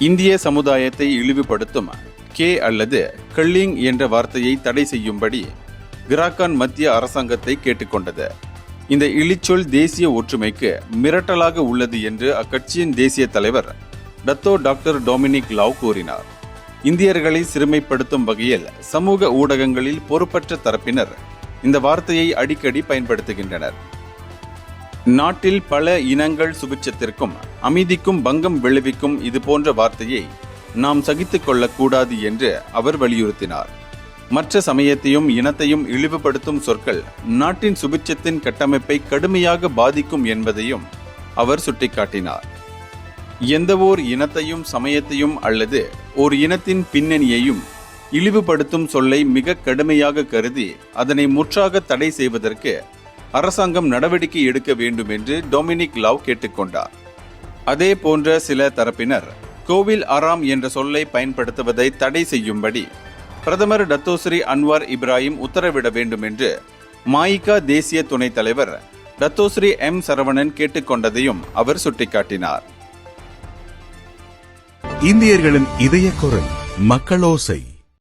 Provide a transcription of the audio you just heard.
இந்திய சமுதாயத்தை இழிவுபடுத்தும் கே அல்லது கள்ளிங் என்ற வார்த்தையை தடை செய்யும்படி கிராக்கான் மத்திய அரசாங்கத்தை கேட்டுக்கொண்டது. இந்த இழிச்சொல் தேசிய ஒற்றுமைக்கு மிரட்டலாக உள்ளது என்று அக்கட்சியின் தேசிய தலைவர் டத்தோ டாக்டர் டொமினிக் லாவ் கூறினார். இந்தியர்களை சிறுமைப்படுத்தும் வகையில் சமூக ஊடகங்களில் பொறுப்பற்ற தரப்பினர் இந்த வார்த்தையை அடிக்கடி பயன்படுத்துகின்றனர். நாட்டில் பல இனங்கள் சுபிட்சத்திற்கும் அமைதிக்கும் பங்கம் விளைவிக்கும் இது போன்ற வார்த்தையை நாம் சகித்துக் கொள்ளக்கூடாது என்று அவர் வலியுறுத்தினார். மற்ற சமயத்தையும் இனத்தையும் இழிவுபடுத்தும் சொற்கள் நாட்டின் சுபிட்சத்தின் கட்டமைப்பை கடுமையாக பாதிக்கும் என்பதையும் அவர் சுட்டிக்காட்டினார். எந்தவோர் இனத்தையும் சமயத்தையும் அல்லது ஓர் இனத்தின் பின்னணியையும் இழிவுபடுத்தும் சொல்லை மிக கடுமையாக கருதி அதனை முற்றாக தடை செய்வதற்கு அரசாங்கம் நடவடிக்கை எடுக்க வேண்டும் என்று டொமினிக் லாவ் கேட்டுக்கொண்டார். அதே போன்ற சில தரப்பினர் கோவில் ஆராம் என்ற சொல்லை பயன்படுத்துவதை தடை செய்யும்படி பிரதமர் டத்தோஸ்ரீ அன்வார் இப்ராஹிம் உத்தரவிட வேண்டும் என்று மாயிகா தேசிய துணைத் தலைவர் டத்தோஸ்ரீ எம் சரவணன் கேட்டுக்கொண்டதையும் அவர் சுட்டிக்காட்டினார். இந்தியர்களின் இதய குரல் மக்களோசை.